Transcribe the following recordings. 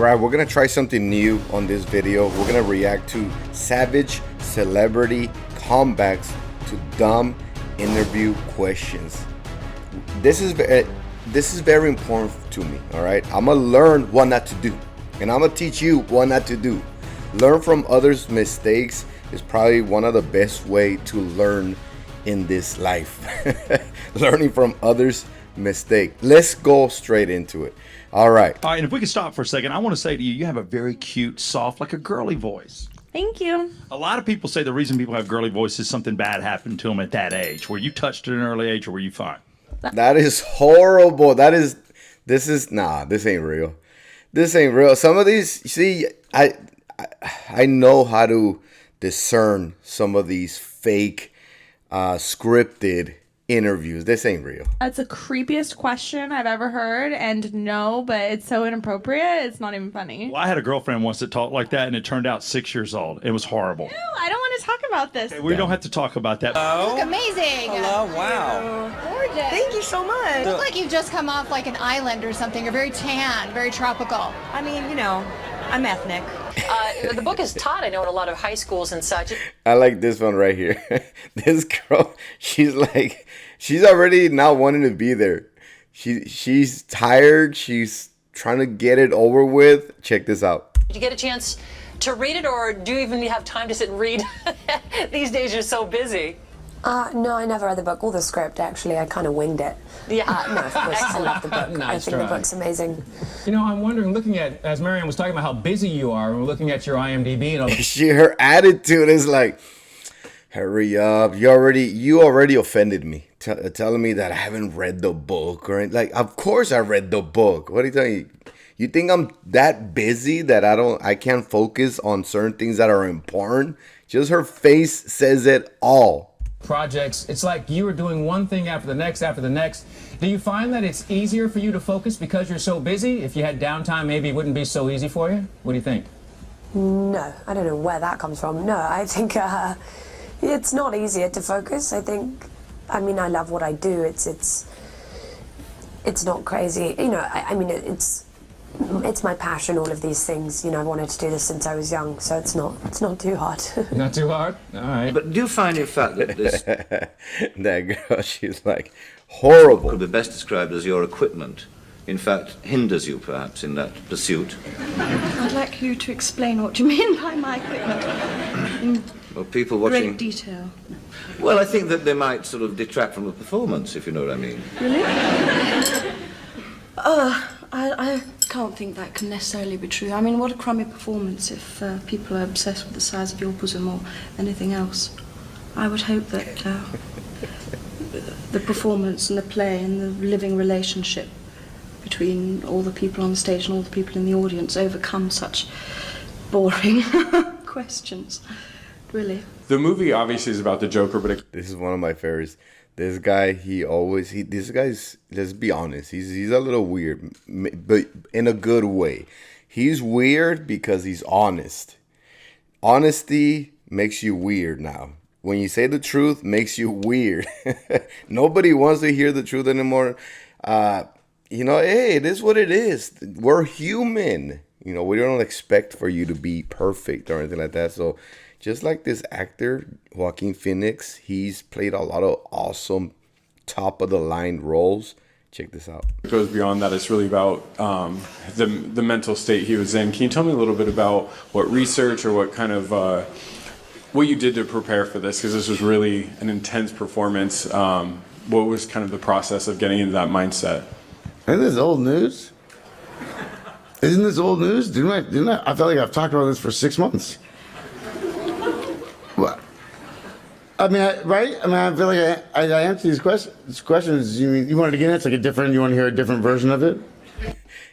Alright, we're gonna try something new on this video. We're gonna react to savage celebrity comebacks to dumb interview questions. This is very important to me, alright? I'm gonna learn what not to do, and I'm gonna teach you what not to do. Learn from others' mistakes is probably one of the best way to learn in this life. Learning from others' mistake. Let's go straight into it. All right, and if we could stop for a second, I want to say to you, you have a very cute, soft, like a girly voice. Thank you. A lot of people say the reason people have girly voice is something bad happened to them at that age. Were you touched at an early age, or were you fine? That is horrible. This ain't real. This ain't real. Some of these, see, I know how to discern some of these fake, scripted interviews. This ain't real. That's the creepiest question I've ever heard, and no, but it's so inappropriate, it's not even funny. Well, I had a girlfriend once that talked like that, and it turned out 6 years old. It was horrible. Ew, I don't want to talk about this. Okay, we don't have to talk about that. Look amazing. Hello, wow. Gorgeous. Thank you so much. You look like you've just come off like an island or something. You're very tan, very tropical. I mean, you know, I'm ethnic. The book is taught, I know, in a lot of high schools and such. I like this one right here. This girl, she's already not wanting to be there. She's tired. She's trying to get it over with. Check this out. Did you get a chance to read it, or do you even have time to sit and read? These days you're so busy. No, I never read the book or the script, actually. I kind of winged it. Yeah. No, of course, I love the book. I think the book's amazing. You know, I'm wondering, looking at, as Marianne was talking about how busy you are, and we're looking at your IMDb and all her attitude is like, hurry up. You already offended me. Telling me that I haven't read the book. Or like, of course I read the book. What are you telling me? You think I'm that busy that I can't focus on certain things that are important? Just her face says it all. projects. It's like you were doing one thing after the next after the next. Do you find that it's easier for you to focus because you're so busy? If you had downtime, maybe it wouldn't be so easy for you? What do you think? No, I don't know where that comes from. No, I think it's not easier to focus. I mean, I love what I do. It's not crazy. You know, I mean, it's my passion, all of these things. You know, I've wanted to do this since I was young, so it's not too hard. Not too hard? All right. But do you find, in fact, that this that girl, she's like horrible. could be best described as your equipment, in fact, hinders you, perhaps, in that pursuit? I'd like you to explain what you mean by my equipment in Well, people watching... great detail. Well, I think that they might sort of detract from the performance, if you know what I mean. Really? I can't think that can necessarily be true. I mean, what a crummy performance if people are obsessed with the size of your bosom or anything else. I would hope that the performance and the play and the living relationship between all the people on the stage and all the people in the audience overcome such boring questions. Really. The movie obviously is about the Joker, but this is one of my favorites. This guy, this guy's, let's be honest, he's a little weird, but in a good way. He's weird because he's honest. Honesty makes you weird now. When you say the truth, makes you weird. Nobody wants to hear the truth anymore. You know, hey, it is what it is. We're human. You know, we don't expect for you to be perfect or anything like that. So just like this actor, Joaquin Phoenix, he's played a lot of awesome top-of-the-line roles. Check this out. it goes beyond that. It's really about the mental state he was in. Can you tell me a little bit about what research or what kind of what you did to prepare for this? Because this was really an intense performance. What was kind of the process of getting into that mindset? Isn't this old news? Isn't this old news? Didn't I? I felt like I've talked about this for 6 months. What? I mean, right? I mean, I feel like I answer these questions. You wanted to get into like you want to hear a different version of it?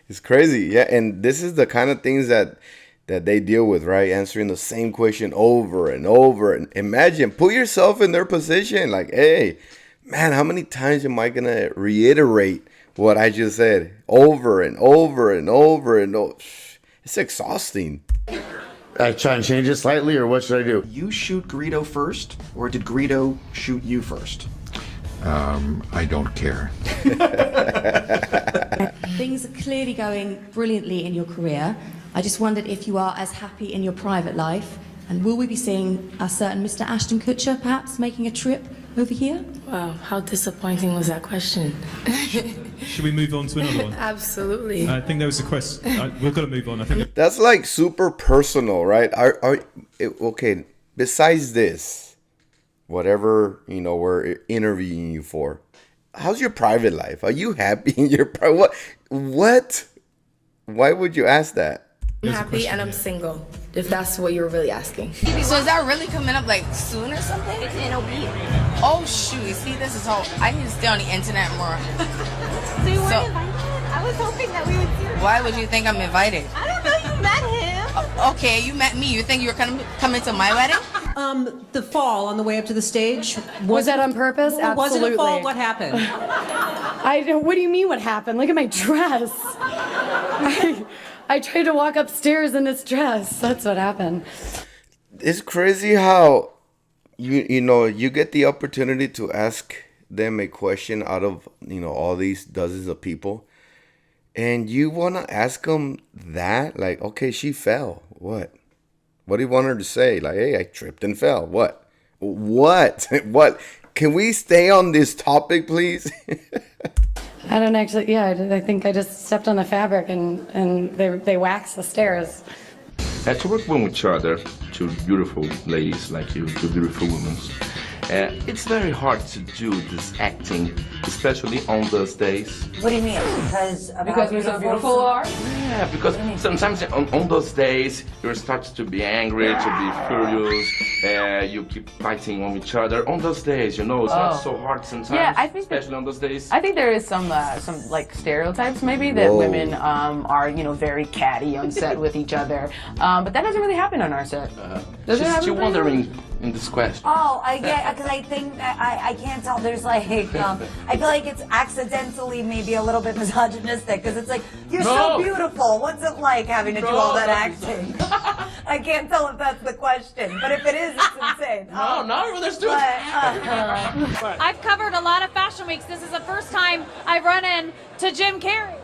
It's crazy, yeah. And this is the kind of things that they deal with, right? Answering the same question over and over. And imagine, put yourself in their position. Like, hey, man, how many times am I gonna reiterate what I just said over and over and over and over? It's exhausting. I try and change it slightly, or what should I do? You shoot Greedo first, or did Greedo shoot you first? I don't care. Things are clearly going brilliantly in your career. I just wondered if you are as happy in your private life, and will we be seeing a certain Mr. Ashton Kutcher perhaps making a trip over here? Wow, how disappointing was that question? Should we move on to another one? Absolutely. I think there was a question. We've got to move on. I think That's like super personal, right? Okay, besides this, whatever, we're interviewing you for, how's your private life? Are you happy in your private? What? Why would you ask that? I'm happy and I'm single, if that's what you were really asking. So is that really coming up like soon or something? It's in a week. Oh shoot, you see this is all, I need to stay on the internet more. So you weren't invited? I was hoping that we would see you. Why would you think I'm invited? I don't know, you met him. Okay, you met me. You think you were coming to my wedding? The fall on the way up to the stage. Was that on purpose? Absolutely. Was it a fall? What happened? What do you mean what happened? Look at my dress. I tried to walk upstairs in this dress. That's what happened. It's crazy how you get the opportunity to ask them a question out of all these dozens of people, and you want to ask them that, like, okay, she fell. What do you want her to say? Like, hey, I tripped and fell. What? Can we stay on this topic, please? I don't actually, I think I just stepped on the fabric and they waxed the stairs. To work with each other, two beautiful ladies like you, two beautiful women, it's very hard to do this acting, especially on those days. What do you mean? Because we're so beautiful are? Yeah, because sometimes on those days you start to be angry, to be furious, you keep fighting on each other. On those days, it's not so hard sometimes. Yeah, I think especially on those days. I think there is some like stereotypes maybe that women are very catty on set with each other, but that doesn't really happen on our set. Does it happen? Still wondering in this question. Oh, I get, because I think that I can't tell. There's like, I feel like it's accidentally maybe a little bit misogynistic because it's like, you're so beautiful. What's it like having to do all that acting? I can't tell if that's the question, but if it is, it's insane. No, there's two. I've covered a lot of fashion weeks. This is the first time I've run into Jim Carrey.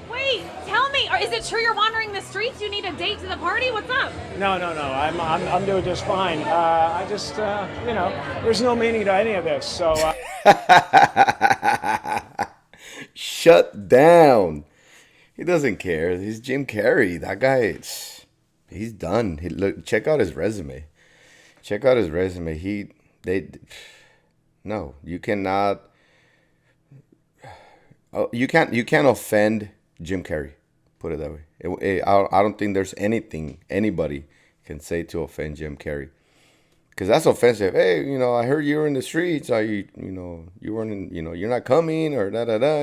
Wait, tell me, is it true you're wandering the streets? You need a date to the party? What's up? No. I'm doing just fine. I just, there's no meaning to any of this. So. Shut down. He doesn't care. He's Jim Carrey. That guy, he's done. Look, check out his resume. No, you cannot. Oh, you can't offend Jim Carrey. Put it that way. I don't think there's anything anybody can say to offend Jim Carrey, because that's offensive. Hey, I heard you were in the streets. You weren't you're not coming, or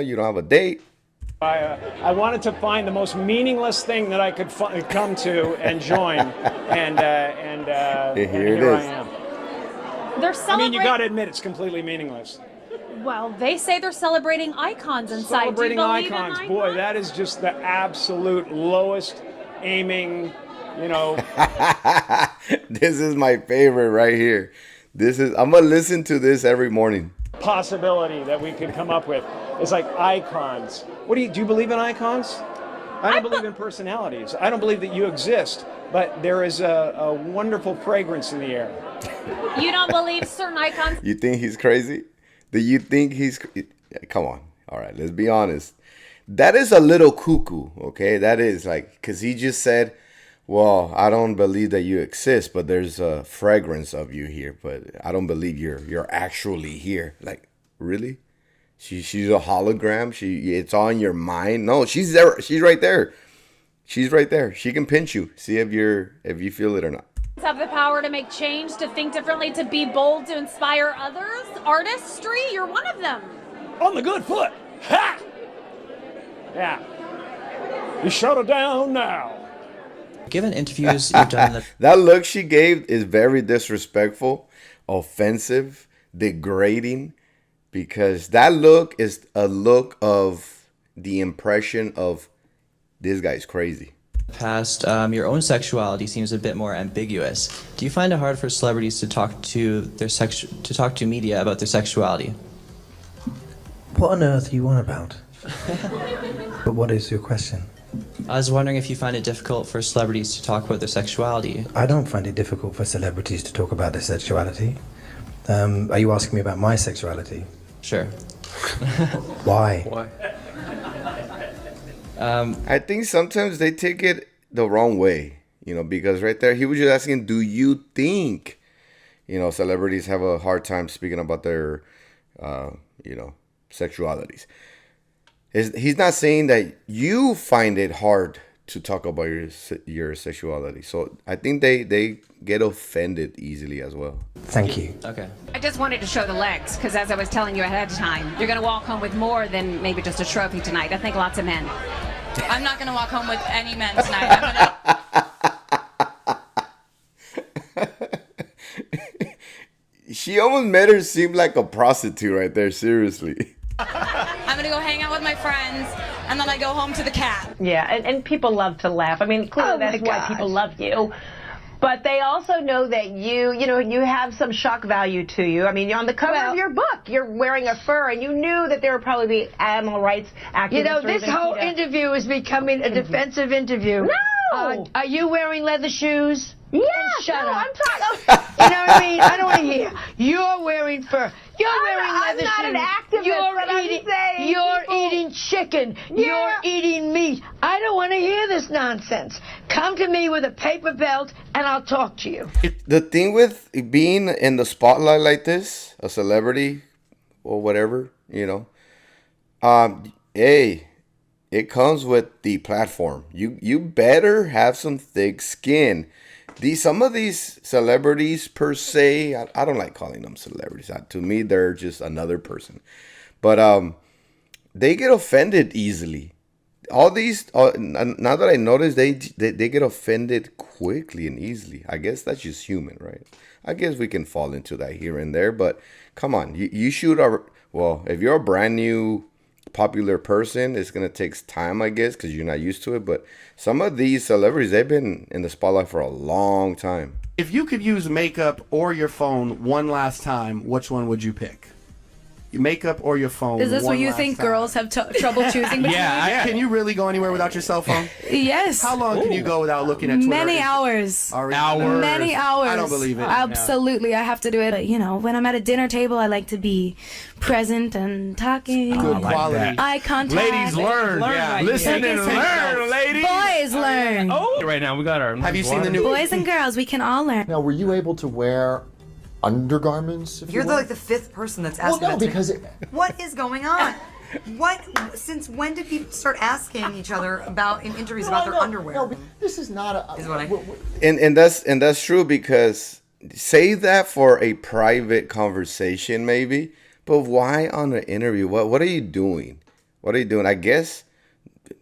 you don't have a date. I wanted to find the most meaningless thing that I could come to and join, and here I am. They're celebrating. You got to admit it's completely meaningless. Well, they say they're celebrating icons inside. Celebrating icons, boy, that is just the absolute lowest aiming, This is my favorite right here. I'm gonna listen to this every morning. Possibility that we could come up with. It's like icons. Do you believe in icons? I don't believe in personalities. I don't believe that you exist, but there is a wonderful fragrance in the air. You don't believe certain icons? You think he's crazy? Do you think he's... Come on. All right, let's be honest. That is a little cuckoo, okay? That is like... Because he just said, well, I don't believe that you exist, but there's a fragrance of you here. But I don't believe you're actually here. Like, really? She's a hologram? It's on your mind? No, she's there. She's right there. She's right there. She can pinch you. See if you feel it or not. Have the power to make change, to think differently, to be bold, to inspire others. Artistry, you're one of them. On the good foot. Ha! Yeah. You shut her down now. Given interviews you've done that look she gave is very disrespectful, offensive, degrading, because that look is a look of the impression of this guy's crazy. Past, your own sexuality seems a bit more ambiguous. Do you find it hard for celebrities to talk to media about their sexuality? What on earth are you on about? But what is your question? I was wondering if you find it difficult for celebrities to talk about their sexuality. I don't find it difficult for celebrities to talk about their sexuality. Are you asking me about my sexuality? Sure. Why? Why? I think sometimes they take it the wrong way, you know, because right there he was just asking, do you think, you know, celebrities have a hard time speaking about their, you know, sexualities? He's not saying that you find it hard to talk about your sexuality. So I think they get offended easily as well. Thank you. Okay. I just wanted to show the legs because, as I was telling you ahead of time, you're going to walk home with more than maybe just a trophy tonight. I think lots of men. I'm not gonna walk home with any men tonight. I'm gonna... She almost made her seem like a prostitute right there, seriously. I'm gonna go hang out with my friends, and then I go home to the cat. Yeah, and people love to laugh. I mean, clearly that's why people love you. But they also know that you have some shock value to you. I mean, you're on the cover of your book. You're wearing a fur, and you knew that there would probably be animal rights activists. You know, or this even whole PETA. interview is becoming a defensive interview. No! Are you wearing leather shoes? Yeah, Shut no, up. I'm talking. You know what I mean? I don't want to hear. You're wearing fur. You're wearing I'm leather not shoes. an activist, but I'm saying You're people- eating chicken. Yeah. You're eating meat. I don't want to hear this nonsense. Come to me with a paper belt, and I'll talk to you. The thing with being in the spotlight like this, a celebrity or whatever, you know, hey, it comes with the platform. You better have some thick skin. Some of these celebrities per se, I don't like calling them celebrities. To me, they're just another person. But they get offended easily. All these, now that I notice, they get offended quickly and easily. I guess that's just human, right? I guess we can fall into that here and there. But come on, you should, well, if you're a brand new popular person, it's going to take time, I guess, because you're not used to it. But some of these celebrities, they've been in the spotlight for a long time. If you could use makeup or your phone one last time, which one would you pick? Your makeup or your phone? Is this what one you last think time? girls have trouble choosing between? Can you really go anywhere without your cell phone? Yes. How long can you go without looking at Twitter? Many hours. Hours. Many hours. I don't believe it. Absolutely. I have to do it. You know, when I'm at a dinner table, I like to be present and talking. Good quality. Eye contact. Ladies learn. Yeah. Listen and learn, ladies. Boys learn. Oh, right now we got our. Have you seen the new? Boys and girls, we can all learn. Now, were you able to wear undergarments? If You're you the, were? like the fifth person that's Well, asking no, that. because What is going on? Since when did people start asking each other about in interviews about their underwear? No, this is not a. Is what I. And that's true, because save that for a private conversation maybe, but why on an interview? What are you doing? What are you doing? I guess,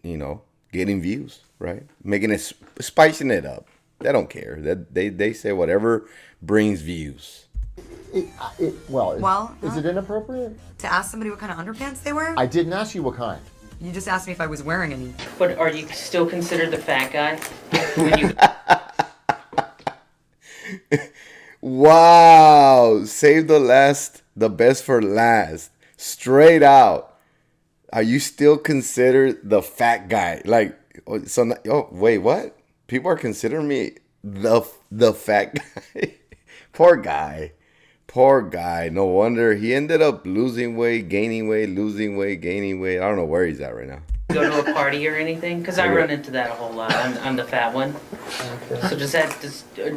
you know, getting views, right? Making it, spicing it up. They don't care. They say whatever brings views. Well, is it inappropriate? To ask somebody what kind of underpants they wear? I didn't ask you what kind. You just asked me if I was wearing any. But are you still considered the fat guy? Wow, save the best for last. Straight out. Are you still considered the fat guy? Like, so? Oh, wait, what? People are considering me the fat guy. Poor guy. Poor guy. No wonder he ended up losing weight, gaining weight, losing weight, gaining weight. I don't know where he's at right now. Go to a party or anything? Because I run into that a whole lot. I'm the fat one. So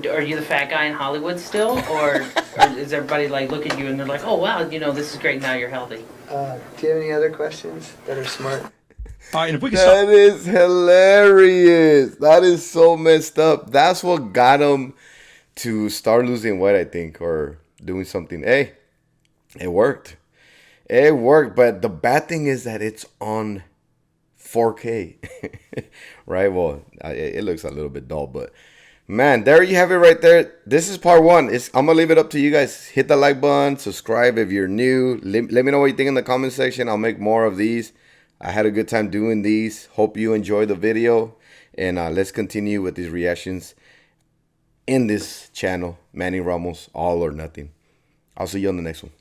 are you the fat guy in Hollywood still? Or is everybody like look at you and they're like, oh wow, you know, this is great, now you're healthy? Do you have any other questions that are smart? All right, and if we can That is hilarious. That is so messed up. That's what got him to start losing weight, I think, or doing something. Hey, it worked. It worked, but the bad thing is that it's on 4K, right? Well, it looks a little bit dull, but man, there you have it right there. This is part one. I'm gonna leave it up to you guys. Hit the like button, subscribe if you're new. Let me know what you think in the comment section. I'll make more of these. I had a good time doing these. Hope you enjoyed the video, and let's continue with these reactions in this channel, Manny Ramos, All or Nothing. I'll see you on the next one.